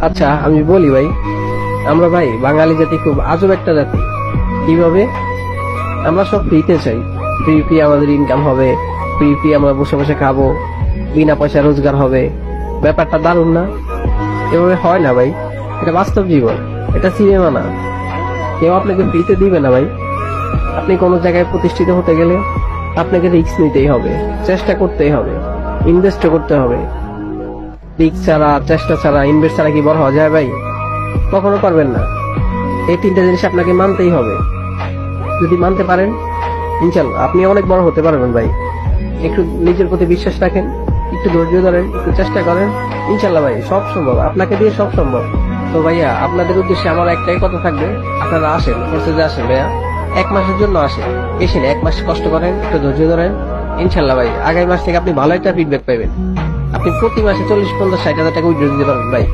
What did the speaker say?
আচ্ছা আমি বলি ভাই, আমরা ভাই বাঙালি জাতি খুব আজব একটা জাতি। কিভাবে? আমরা সব ফ্রিতে চাই। ফ্রি ফ্রি আমাদের ইনকাম হবে, ফ্রি ফ্রি আমরা বসে বসে খাবো, বিনা পয়সা রোজগার হবে। ব্যাপারটা দারুণ না? এভাবে হয় না ভাই, এটা বাস্তব জীবন, এটা সিনেমা না। কেউ আপনাকে ফ্রিতে দিবে না ভাই। আপনি কোনো জায়গায় প্রতিষ্ঠিত হতে গেলে আপনাকে রিস্ক নিতেই হবে, চেষ্টা করতেই হবে, ইনভেস্ট করতে হবে। রিস্ক ছাড়া, চেষ্টা ছাড়া, ইনভেস্ট ছাড়া কি বড় হওয়া যায় ভাই? কখনো পারবেন না। এই তিনটা জিনিস আপনাকে মানতেই হবে। যদি মানতে পারেন, ইনশাল্লাহ আপনি অনেক বড় হতে পারবেন ভাই। একটু নিজের প্রতি বিশ্বাস রাখেন, একটু ধৈর্য ধরেন, একটু চেষ্টা করেন। ইনশাল্লাহ ভাই সব সম্ভব, আপনাকে দিয়ে সব সম্ভব। তো ভাইয়া আপনাদের উদ্দেশ্যে আমার একটাই কথা থাকবে, আপনারা আসেন, কোর্সে আসেন ভাইয়া। 1 মাসের জন্য আসেন, এসেন 1 মাস কষ্ট করেন, একটু ধৈর্য ধরেন। ইনশাল্লাহ ভাই আগামী মাস থেকে আপনি ভালো একটা ফিডব্যাক পাবেন। আপনি প্রতি মাসে 40, 50, 60 হাজার টাকা উইথড্র দিতে পারবেন ভাই।